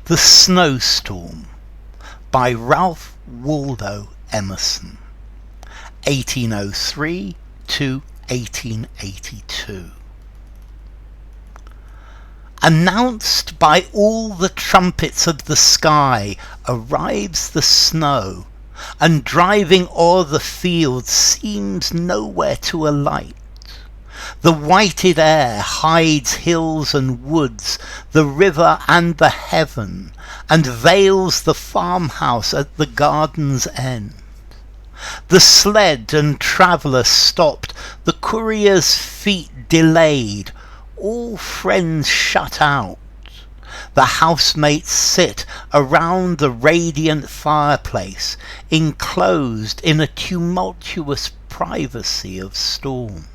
The Snowstorm by Ralph Waldo Emerson, 1803 to 1882. Announced by all the trumpets of the sky arrives the snow, and driving o'er the fields seems nowhere to alight. The whited air hides hills and woods, the river and the heaven, and veils the farmhouse at the garden's end. The sled and traveller stopped, the courier's feet delayed, all friends shut out. The housemates sit around the radiant fireplace, enclosed in a tumultuous privacy of storm.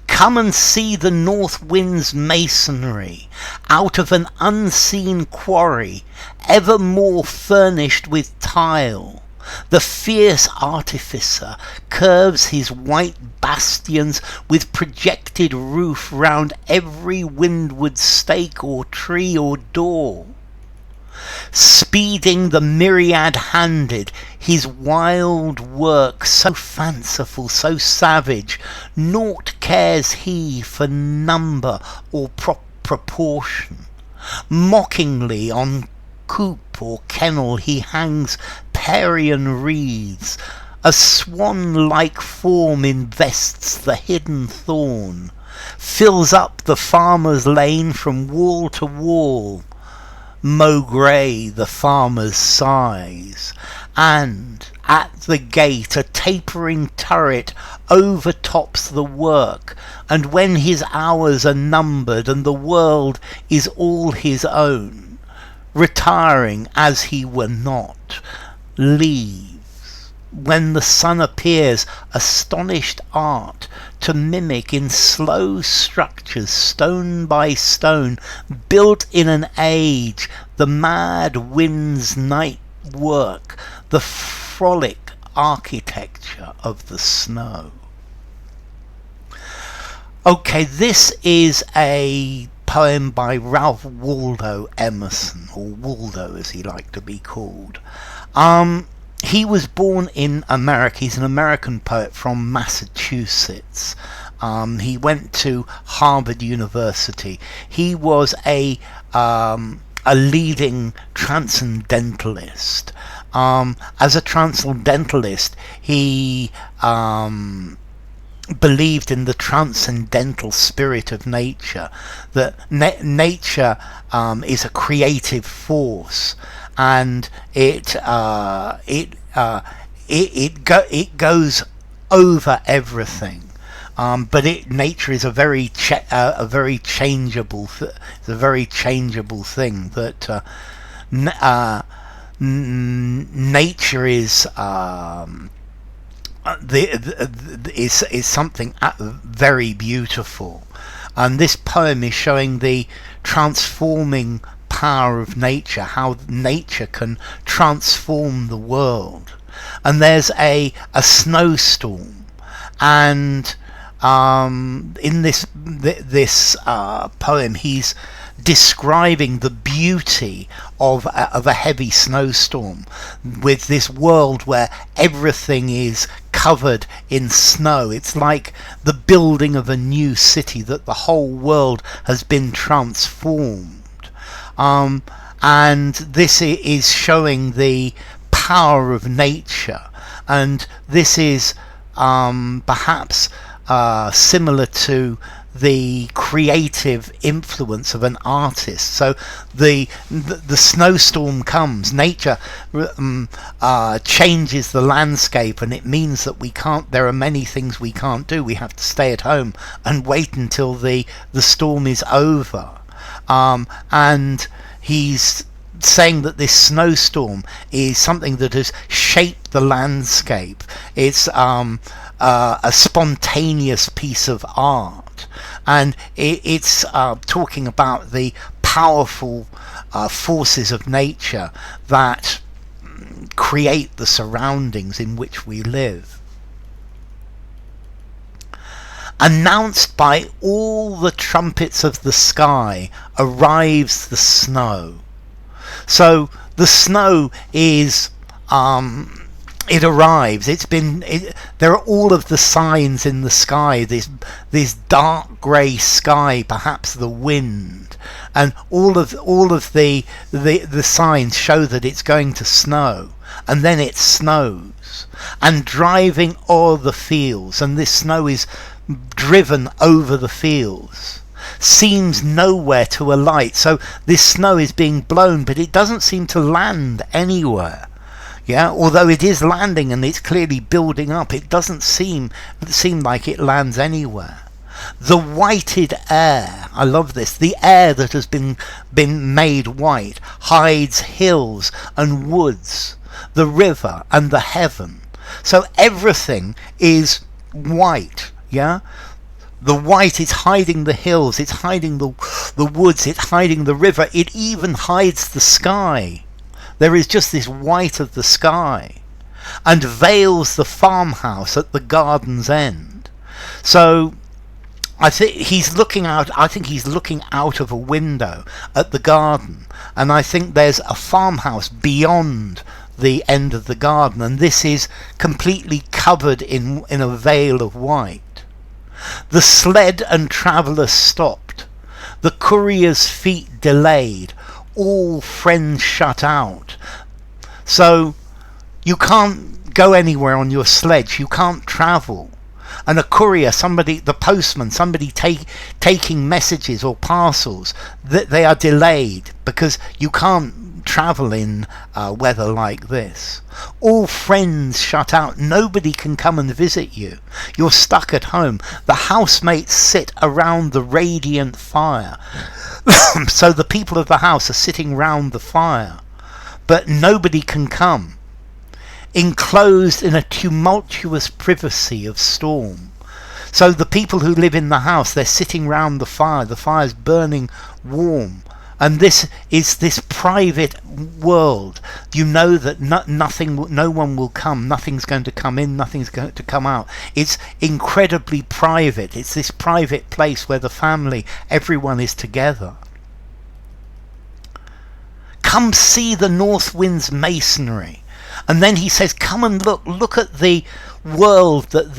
Come and see the north wind's masonry, out of an unseen quarry, evermore furnished with tile. The fierce artificer curves his white bastions with projected roof round every windward stake or tree or door. Speeding the myriad-handed, his wild work so fanciful, so savage, nought cares he for number or proportion. Mockingly on coop or kennel he hangs Parian wreaths, a swan-like form invests the hidden thorn, fills up the farmer's lane from wall to wall. Mow grey the farmer's sighs, and at the gate a tapering turret overtops the work, and when his hours are numbered and the world is all his own, retiring as he were not, leaves, when the sun appears, astonished art to mimic in slow structures, stone by stone, built in an age, the mad wind's night work, the frolic architecture of the snow. Okay, this is a poem by Ralph Waldo Emerson, or Waldo as he liked to be called. He was born in America. He's an American poet from Massachusetts. He went to Harvard University. He was a leading transcendentalist. As a transcendentalist, he believed in the transcendental spirit of nature, that nature is a creative force, and it goes over everything. But nature is a very changeable thing. That nature is is something very beautiful, and this poem is showing the transforming power of nature, how nature can transform the world. And there's a snowstorm, and in this poem he's describing the beauty of a heavy snowstorm, with this world where everything is covered in snow. It's like the building of a new city, that the whole world has been transformed. And this is showing the power of nature, and this is perhaps similar to the creative influence of an artist. So the snowstorm comes, nature changes the landscape, and it means that there are many things we can't do. We have to stay at home and wait until the storm is over. And he's saying that this snowstorm is something that has shaped the landscape. It's a spontaneous piece of art, and it's talking about the powerful forces of nature that create the surroundings in which we live. Announced by all the trumpets of the sky, arrives the snow. So the snow is, it arrives. There are all of the signs in the sky. This dark grey sky, perhaps the wind, and all of the signs show that it's going to snow. And then it snows, and driving o'er the fields, and this snow is driven over the fields, seems nowhere to alight. So this snow is being blown, but it doesn't seem to land anywhere. Yeah, although it is landing and it's clearly building up, it doesn't seem like it lands anywhere. The whited air, I love this, the air that has been made white, hides hills and woods, the river and the heaven. So everything is white, yeah? The white is hiding the hills, it's hiding the woods, it's hiding the river, it even hides the sky. There is just this white of the sky, and veils the farmhouse at the garden's end. So I think he's looking out of a window at the garden, and I think there's a farmhouse beyond the end of the garden, and this is completely covered in a veil of white. The sled and traveller stopped, the courier's feet delayed, all friends shut out. So you can't go anywhere on your sledge, you can't travel. And a courier, the postman, somebody taking messages or parcels, that they are delayed because you can't travel in weather like this. All friends shut out, nobody can come and visit you. You're stuck at home. The housemates sit around the radiant fire. So the people of the house are sitting round the fire, but nobody can come. Enclosed in a tumultuous privacy of storm. So the people who live in the house, they're sitting round the fire's burning warm. And this is this private world. You know that no one will come, nothing's going to come in, nothing's going to come out. It's incredibly private. It's this private place where the family, everyone is together. Come see the north wind's masonry. And then he says, come and look at the world that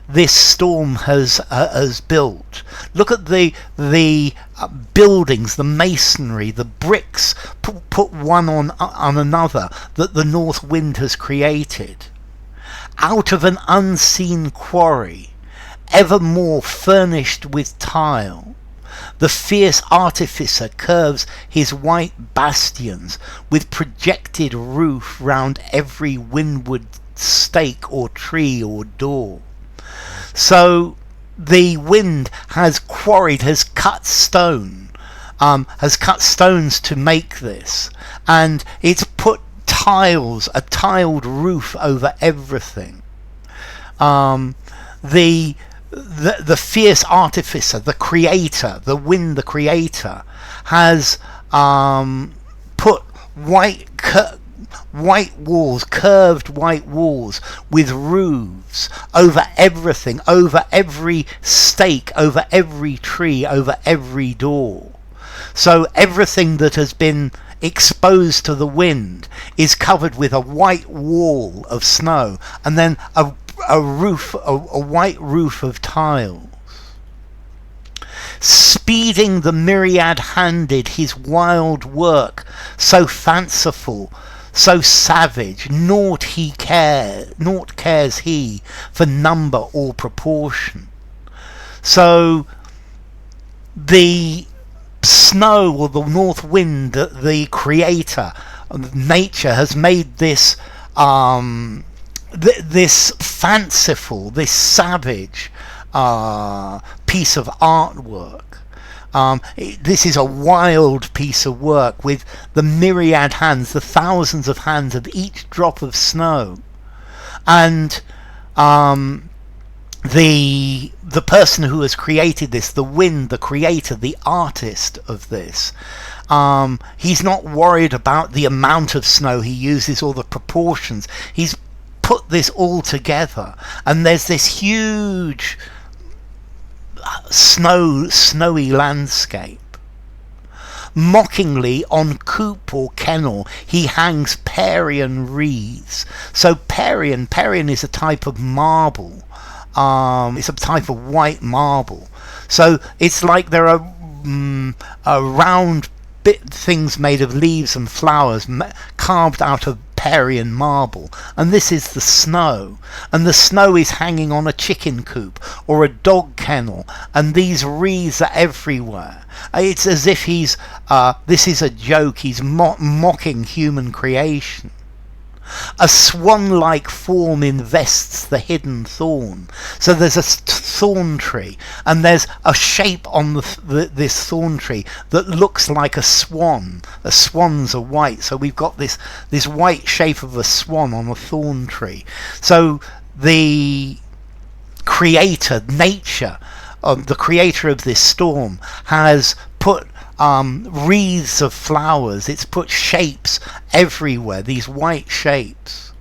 this storm has built. Look at the buildings, the masonry, the bricks put one on another that the north wind has created. Out of an unseen quarry, evermore furnished with tile, the fierce artificer curves his white bastions with projected roof round every windward stake or tree or door. So the wind has quarried, has cut stones to make this, and it's put a tiled roof over everything. The fierce artificer, the creator, the wind, the creator, has put white walls, curved white walls with roofs over everything, over every stake, over every tree, over every door. So everything that has been exposed to the wind is covered with a white wall of snow, and then a white roof of tiles. Speeding the myriad-handed his wild work, so fanciful, so savage, nought cares he for number or proportion. So the snow, or the north wind, the creator, nature, has made this this fanciful, this savage piece of artwork. This is a wild piece of work with the myriad hands, the thousands of hands of each drop of snow. And the person who has created this, the wind, the creator, the artist of this, he's not worried about the amount of snow he uses or the proportions. He's put this all together, and there's this huge snowy landscape. Mockingly on coop or kennel he hangs Parian wreaths. So Parian is a type of marble. It's a type of white marble. So it's like there are round things made of leaves and flowers carved out of Parian marble, and this is the snow, and the snow is hanging on a chicken coop or a dog kennel, and these wreaths are everywhere. It's as if he's this is a joke, he's mocking human creation. A swan-like form invests the hidden thorn. So there's a thorn tree, and there's a shape on this thorn tree that looks like a swan. The swans are white, so we've got this white shape of a swan on a thorn tree. So the creator, nature, the creator of this storm, has put wreaths of flowers. It's put shapes everywhere, these white shapes.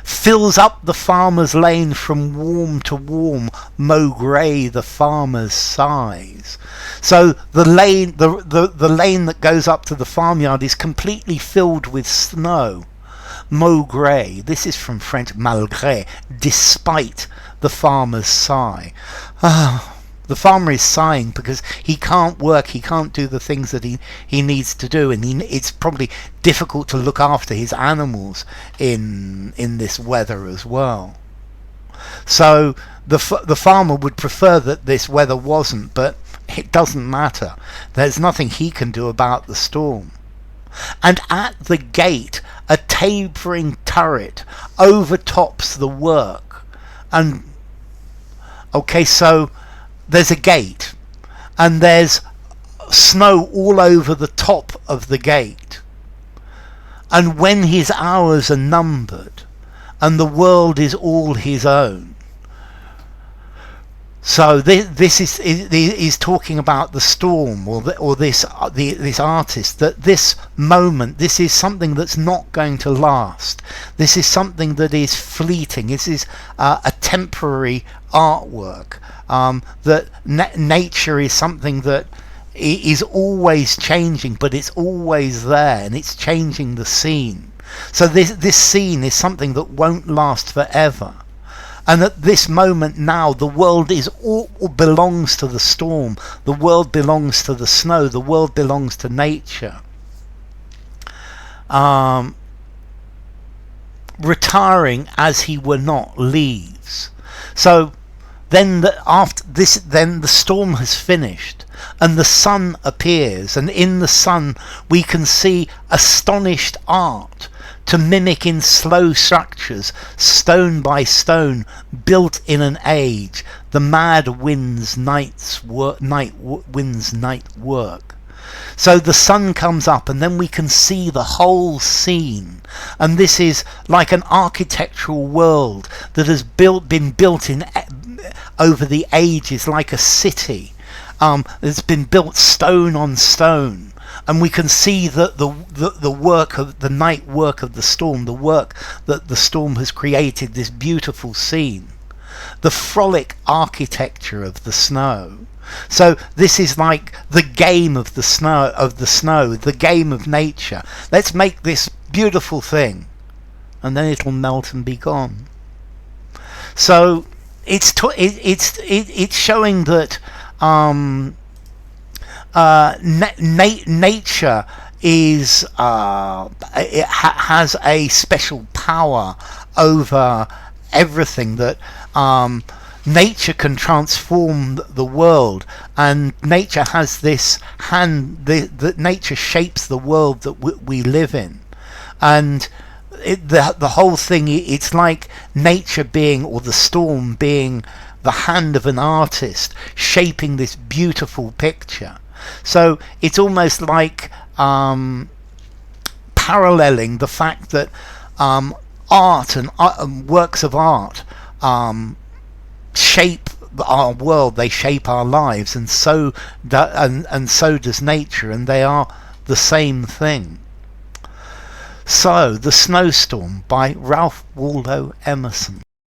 Fills up the farmer's lane from warm to warm, mow grey the farmer's sighs. So the lane that goes up to the farmyard is completely filled with snow. Mow grey, this is from French malgré, despite the farmer's sigh. The farmer is sighing because he can't work, he can't do the things that he needs to do, and it's probably difficult to look after his animals in this weather as well. So the farmer would prefer that this weather wasn't, but it doesn't matter. There's nothing he can do about the storm. And at the gate, a tapering turret overtops the work. And okay, so there's a gate, and there's snow all over the top of the gate. And when his hours are numbered, and the world is all his own. So this is talking about the storm, or this artist, that this moment, this is something that's not going to last. This is something that is fleeting. This is a temporary artwork. That nature is something that is always changing, but it's always there, and it's changing the scene. So this scene is something that won't last forever. And at this moment now, the world is all belongs to the storm. The world belongs to the snow. The world belongs to nature. Retiring as he were not leaves. So then the storm has finished, and the sun appears, and in the sun we can see astonished art, to mimic in slow structures, stone by stone, built in an age, the mad wind's night work. So the sun comes up, and then we can see the whole scene, and this is like an architectural world that has been built in over the ages, like a city. It's been built stone on stone. And we can see that the work of the night work of the storm, the work that the storm has created, this beautiful scene, the frolic architecture of the snow. So this is like the game of the snow, the game of nature. Let's make this beautiful thing, and then it'll melt and be gone. So it's showing that nature is it has a special power over everything, that nature can transform the world, and nature has this hand that nature shapes the world that we live in. And the whole thing, it's like nature being, or the storm being, the hand of an artist shaping this beautiful picture. So it's almost like paralleling the fact that art and works of art shape our world, they shape our lives, and so does nature, and they are the same thing. So, The Snowstorm by Ralph Waldo Emerson.